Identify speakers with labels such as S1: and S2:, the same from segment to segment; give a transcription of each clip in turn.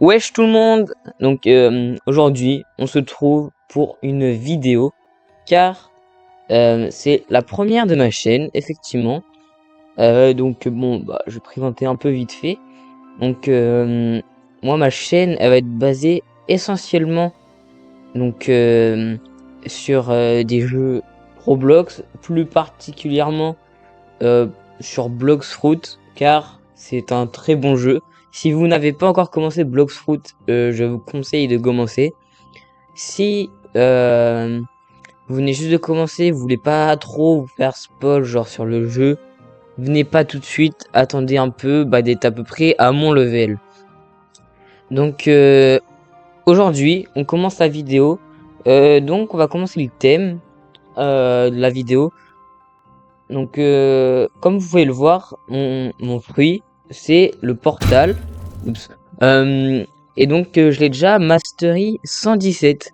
S1: Wesh tout le monde! Donc aujourd'hui on se trouve pour une vidéo car c'est la première de ma chaîne effectivement. Donc bon bah je vais présenter un peu vite fait. Donc moi ma chaîne elle va être basée essentiellement donc sur des jeux Roblox, plus particulièrement euh, sur Bloxfruit car c'est un très bon jeu. Si vous n'avez pas encore commencé Bloxfruit, je vous conseille de commencer. Si vous venez juste de commencer, vous voulez pas trop vous faire spoil genre sur le jeu, venez pas tout de suite, attendez un peu, d'être à peu près à mon level. Donc aujourd'hui, on commence la vidéo. Donc on va commencer le thème de la vidéo. Donc comme vous pouvez le voir, mon fruit, c'est le portal. Oups. Et donc je l'ai déjà mastery 117.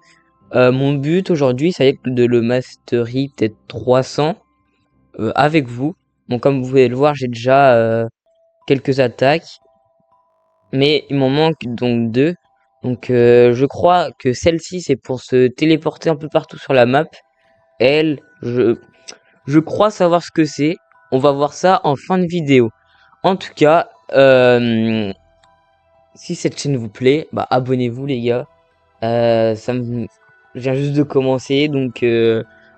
S1: Mon but aujourd'hui, ça va être de le mastery peut-être 300 avec vous. Bon, comme vous pouvez le voir, j'ai déjà quelques attaques, mais il m'en manque donc 2. Donc je crois que celle-ci c'est pour se téléporter un peu partout sur la map. Elle, je crois savoir ce que c'est. On va voir ça en fin de vidéo. En tout cas, si cette chaîne vous plaît, abonnez-vous les gars. Je viens juste de commencer, donc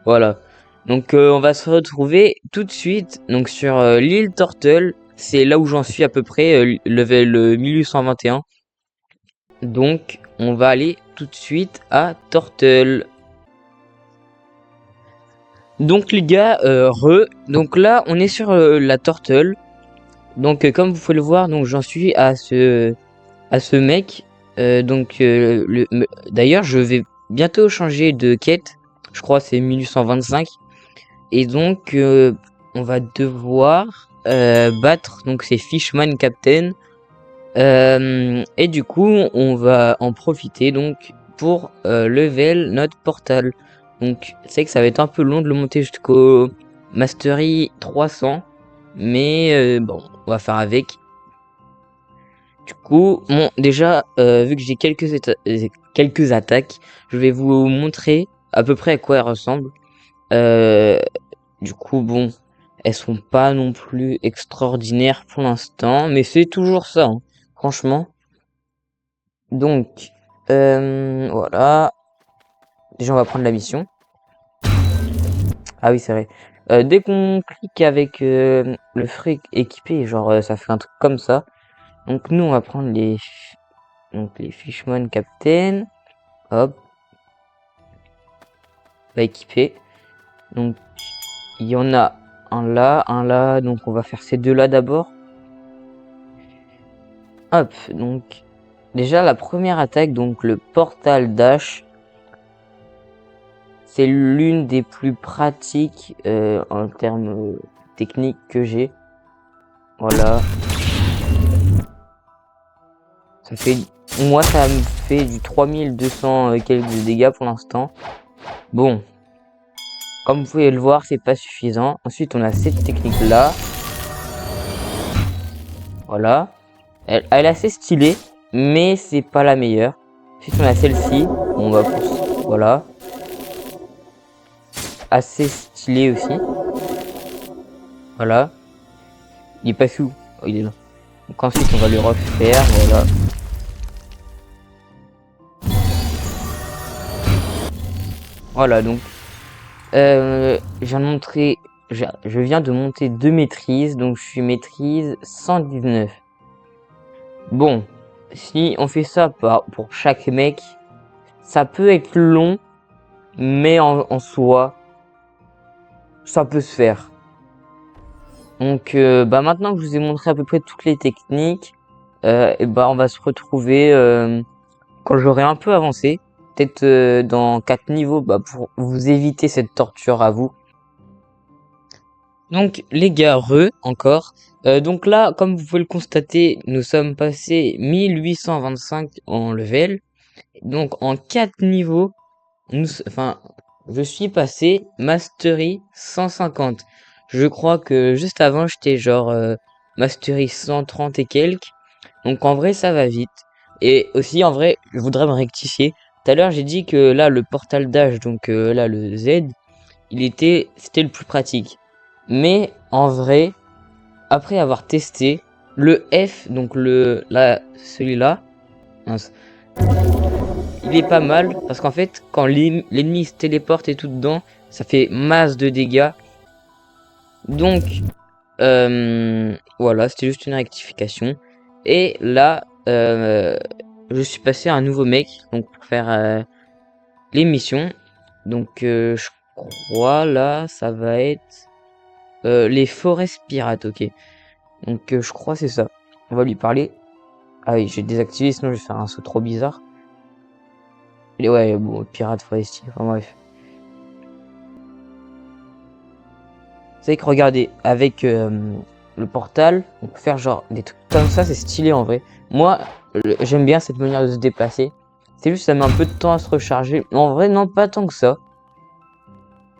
S1: voilà. Donc on va se retrouver tout de suite donc sur l'île Turtle. C'est là où j'en suis à peu près, level 1821. Donc on va aller tout de suite à Turtle. Donc les gars, donc là on est sur la Turtle. Donc comme vous pouvez le voir, donc j'en suis à ce mec. D'ailleurs je vais bientôt changer de quête. Je crois c'est 1825. Et donc on va devoir battre donc ces Fishman Captain. Et du coup on va en profiter donc pour level notre portal. Donc c'est que ça va être un peu long de le monter jusqu'au Mastery 300. Mais bon, on va faire avec. Du coup, bon, déjà, vu que j'ai quelques attaques, je vais vous montrer à peu près à quoi elles ressemblent. Du coup, bon, elles sont pas non plus extraordinaires pour l'instant, mais c'est toujours ça, hein, franchement. Donc, voilà. Déjà, on va prendre la mission. Ah oui, c'est vrai. Dès qu'on clique avec le fric équipé, genre, ça fait un truc comme ça. Donc, nous, on va prendre les Fishman Captain. Hop. Va équiper. Donc, il y en a un là. Donc, on va faire ces deux là d'abord. Hop. Donc, déjà, la première attaque, donc le portal dash. C'est l'une des plus pratiques en termes techniques que j'ai. Voilà. Ça fait, moi, ça me fait du 3200 quelques de dégâts pour l'instant. Bon. Comme vous pouvez le voir, c'est pas suffisant. Ensuite, on a cette technique là. Voilà. Elle est assez stylée, mais c'est pas la meilleure. Ensuite, on a celle-ci. On va voilà. Assez stylée aussi. Voilà. Il est pas fou. Oh, il est là. Donc ensuite, on va le refaire. Voilà. Voilà, donc. Je viens de monter 2 maîtrises. Donc, je suis maîtrise 119. Bon. Si on fait ça pour chaque mec, ça peut être long. Mais en soi, ça peut se faire. Donc maintenant que je vous ai montré à peu près toutes les techniques, on va se retrouver quand j'aurai un peu avancé, peut-être dans 4 niveaux, pour vous éviter cette torture à vous. Donc les gars, encore. Donc là, comme vous pouvez le constater, nous sommes passés 1825 en level. Donc en 4 niveaux, je suis passé Mastery 150. Je crois que juste avant, j'étais genre Mastery 130 et quelques. Donc en vrai, ça va vite. Et aussi, en vrai, je voudrais me rectifier. Tout à l'heure, j'ai dit que là, le portal d'âge, donc là, le Z, c'était le plus pratique. Mais en vrai, après avoir testé, le F, donc celui-là, mince, il est pas mal parce qu'en fait, quand l'ennemi se téléporte et tout dedans, ça fait masse de dégâts. Donc, voilà, c'était juste une rectification. Et là, je suis passé à un nouveau mec, donc pour faire les missions. Donc, je crois là, ça va être les forest pirates, ok. Donc, je crois c'est ça. On va lui parler. Ah oui, j'ai désactivé, sinon je vais faire un saut trop bizarre. Et ouais, bon, pirate forestier, enfin bref. C'est que regardez, avec le portal, on peut faire genre des trucs comme ça, c'est stylé en vrai. Moi, j'aime bien cette manière de se déplacer. C'est juste ça met un peu de temps à se recharger. Mais en vrai, non, pas tant que ça.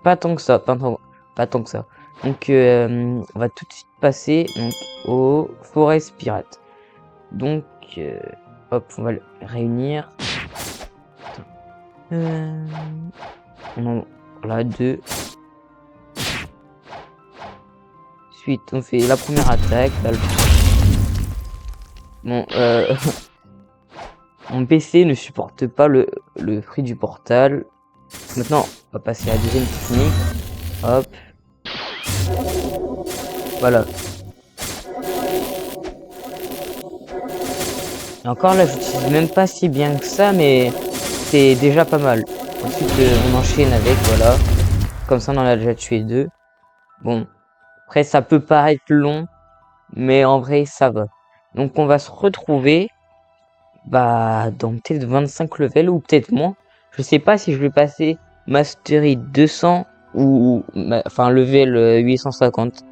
S1: Pas tant que ça, pas tant que ça. Donc, on va tout de suite passer donc, au Forest Pirate. Donc, hop, on va le réunir. Voilà, deux. Ensuite, on fait la première attaque. Là, bon, mon PC ne supporte pas le prix du portal. Maintenant, on va passer à la deuxième technique. Hop. Voilà. Et encore là, j'utilise même pas si bien que ça, mais c'est déjà pas mal. Ensuite, on enchaîne avec, voilà. Comme ça, on en a déjà tué deux. Bon. Après, ça peut paraître long, mais en vrai, ça va. Donc, on va se retrouver, bah, dans peut-être 25 levels ou peut-être moins. Je sais pas si je vais passer Mastery 200 ou, enfin, level 850.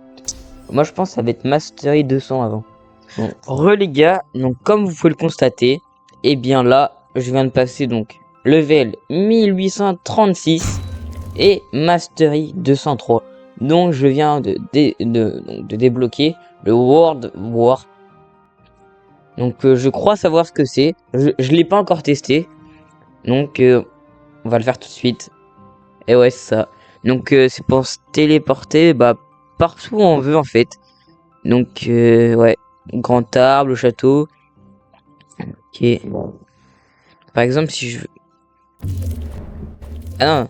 S1: Moi, je pense que ça va être Mastery 200 avant. Bon, les gars, donc comme vous pouvez le constater, et bien là, je viens de passer donc level 1836 et Mastery 203. Donc je viens de débloquer le World War. Donc je crois savoir ce que c'est. Je l'ai pas encore testé. Donc on va le faire tout de suite. Et ouais, c'est ça. Donc c'est pour se téléporter partout où on veut en fait. Donc ouais, grand arbre, le château. Ok. Par exemple, si je... Ah non.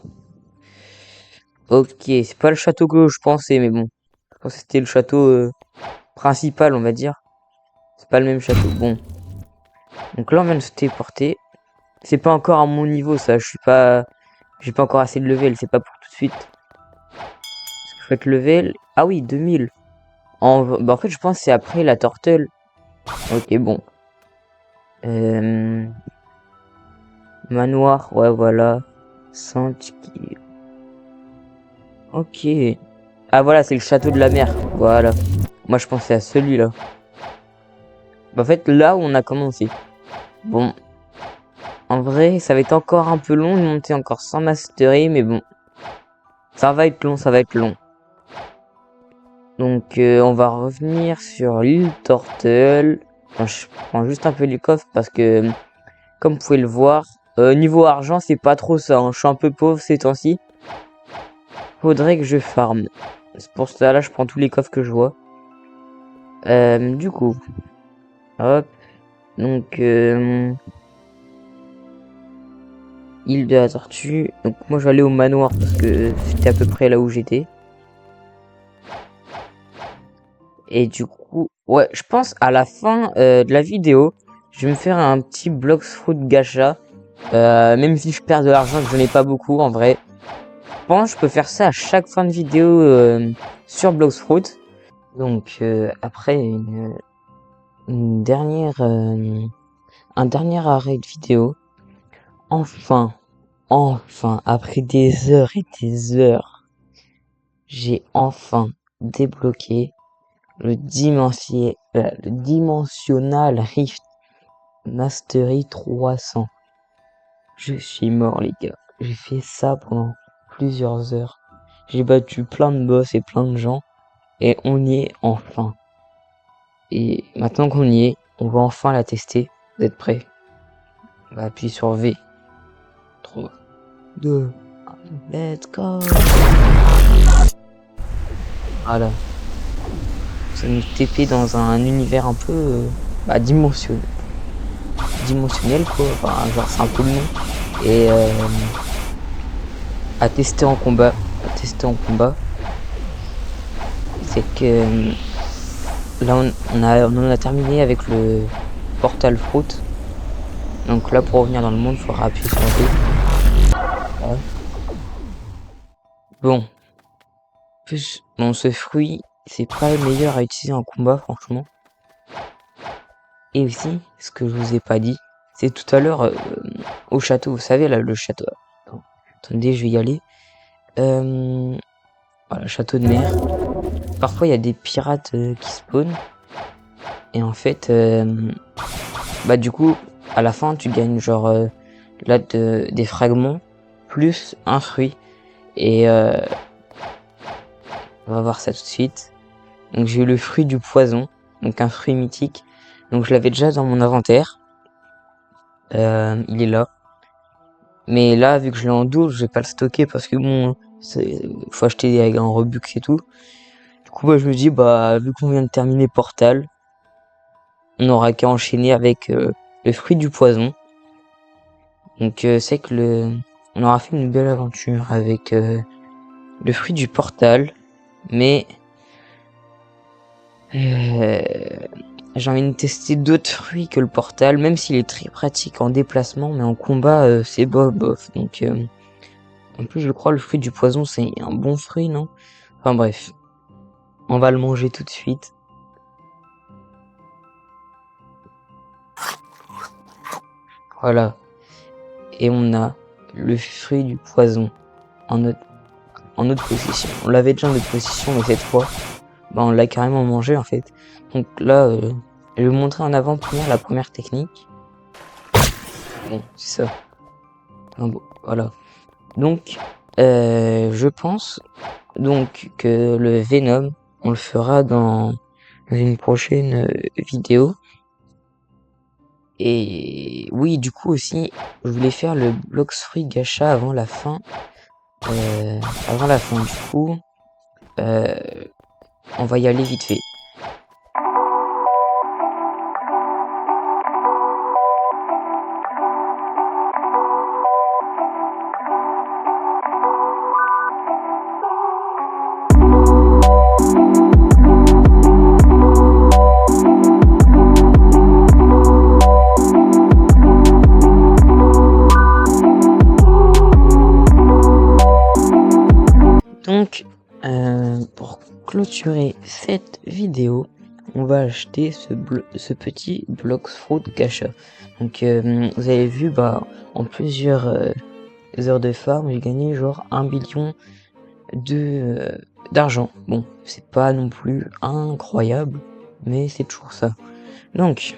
S1: Ok, c'est pas le château que je pensais, mais bon. Je pensais que c'était le château principal, on va dire. C'est pas le même château. Bon. Donc là, on vient de se téléporter. C'est pas encore à mon niveau, ça. Je suis pas... J'ai pas encore assez de level. C'est pas pour tout de suite. Parce que je vais être level... Ah oui, 2000. En fait, je pense que c'est après la turtle. Ok, bon. Manoir, ouais, voilà. 100 qui... Ok. Ah voilà, c'est le château de la mer. Voilà. Moi, je pensais à celui-là. En fait, là où on a commencé. Bon. En vrai, ça va être encore un peu long de monter encore sans mastery, mais bon. Ça va être long, ça va être long. Donc, on va revenir sur l'île Turtle. Enfin, je prends juste un peu les coffres parce que, comme vous pouvez le voir, niveau argent, c'est pas trop ça. Hein. Je suis un peu pauvre ces temps-ci. Faudrait que je farm. C'est pour ça, là, je prends tous les coffres que je vois. Du coup, hop. Donc, île de la Tortue. Donc, moi, je vais aller au manoir parce que c'était à peu près là où j'étais. Et du coup, ouais, je pense à la fin de la vidéo, je vais me faire un petit Bloxfruit gacha. Même si je perds de l'argent, que je n'ai pas beaucoup en vrai. Je pense que je peux faire ça à chaque fin de vidéo sur Bloxfruit. Donc après une dernière, un dernier arrêt de vidéo. Enfin, après des heures et des heures, j'ai enfin débloqué le Dimensional Rift Mastery 300. Je suis mort les gars. J'ai fait ça pendant plusieurs heures. J'ai battu plein de boss et plein de gens. Et on y est enfin. Et maintenant qu'on y est, on va enfin la tester. Vous êtes prêts? On va appuyer sur V. 3, 2, 1, let's go. Voilà. Ça nous TP dans un univers un peu dimensionnel. Dimensionnel quoi. Enfin, genre c'est un peu le nom. Et à tester en combat. C'est que là on a terminé avec le portal fruit. Donc là pour revenir dans le monde, il faudra appuyer sur V. Voilà. Bon, ce fruit, c'est pas le meilleur à utiliser en combat, franchement. Et aussi, ce que je vous ai pas dit, c'est tout à l'heure au château, vous savez là, le château. Attendez, je vais y aller. Voilà, château de mer. Parfois, il y a des pirates qui spawnent. Et en fait, du coup, à la fin, tu gagnes genre là des fragments plus un fruit. Et on va voir ça tout de suite. Donc j'ai eu le fruit du poison, donc un fruit mythique. Donc je l'avais déjà dans mon inventaire. Il est là. Mais là, vu que je l'ai en double, je vais pas le stocker parce que bon, faut acheter avec un Robux et tout. Du coup, je me dis, vu qu'on vient de terminer Portal, on aura qu'à enchaîner avec le fruit du poison. Donc c'est que on aura fait une belle aventure avec le fruit du Portal. Mais j'ai envie de tester d'autres fruits que le Portal, même s'il est très pratique en déplacement, mais en combat, c'est bof. Donc, en plus, je crois le fruit du poison, c'est un bon fruit, non? Enfin bref, on va le manger tout de suite. Voilà. Et on a le fruit du poison en notre possession. On l'avait déjà en notre possession, mais cette fois, on l'a carrément mangé en fait. Donc là, je vais vous montrer en avant-première la première technique. Bon, c'est ça. Voilà. Donc, je pense donc que le Venom, on le fera dans une prochaine vidéo. Et oui, du coup aussi, je voulais faire le Blox Fruit Gacha avant la fin. Du coup, on va y aller vite fait. Donc, pour clôturer cette vidéo, on va acheter ce petit Blox Fruit Gacha. Donc, vous avez vu, en plusieurs heures de farm, j'ai gagné genre 1 billion d'argent. Bon, c'est pas non plus incroyable, mais c'est toujours ça. Donc,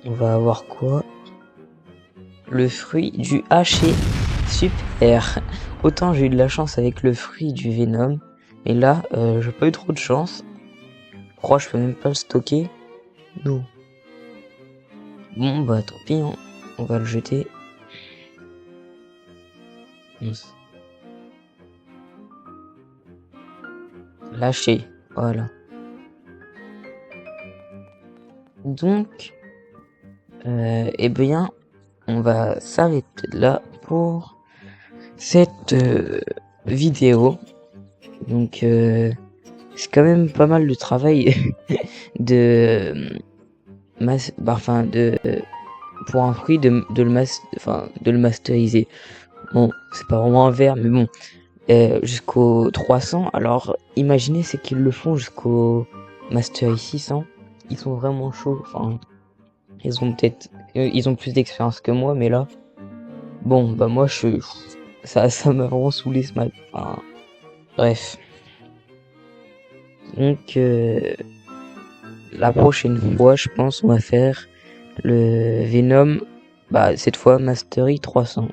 S1: on va avoir quoi? Le fruit du haché. Super. Autant j'ai eu de la chance avec le fruit du Venom, mais là, j'ai pas eu trop de chance. Pourquoi je peux même pas le stocker? Non. Bon, tant pis, hein. On va le jeter. Lâcher. Voilà. Donc, on va s'arrêter là pour cette vidéo. Donc, c'est quand même pas mal de travail pour un fruit de le masteriser. Bon, c'est pas vraiment un verre, mais bon, jusqu'au 300. Alors, imaginez c'est qu'ils le font jusqu'au Mastery 600. Ils sont vraiment chauds. Enfin, ils ont plus d'expérience que moi, mais là, bon, moi, ça m'a vraiment saoulé ce matin. Enfin, bref. Donc, la prochaine fois, je pense, on va faire le Venom, cette fois Mastery 300.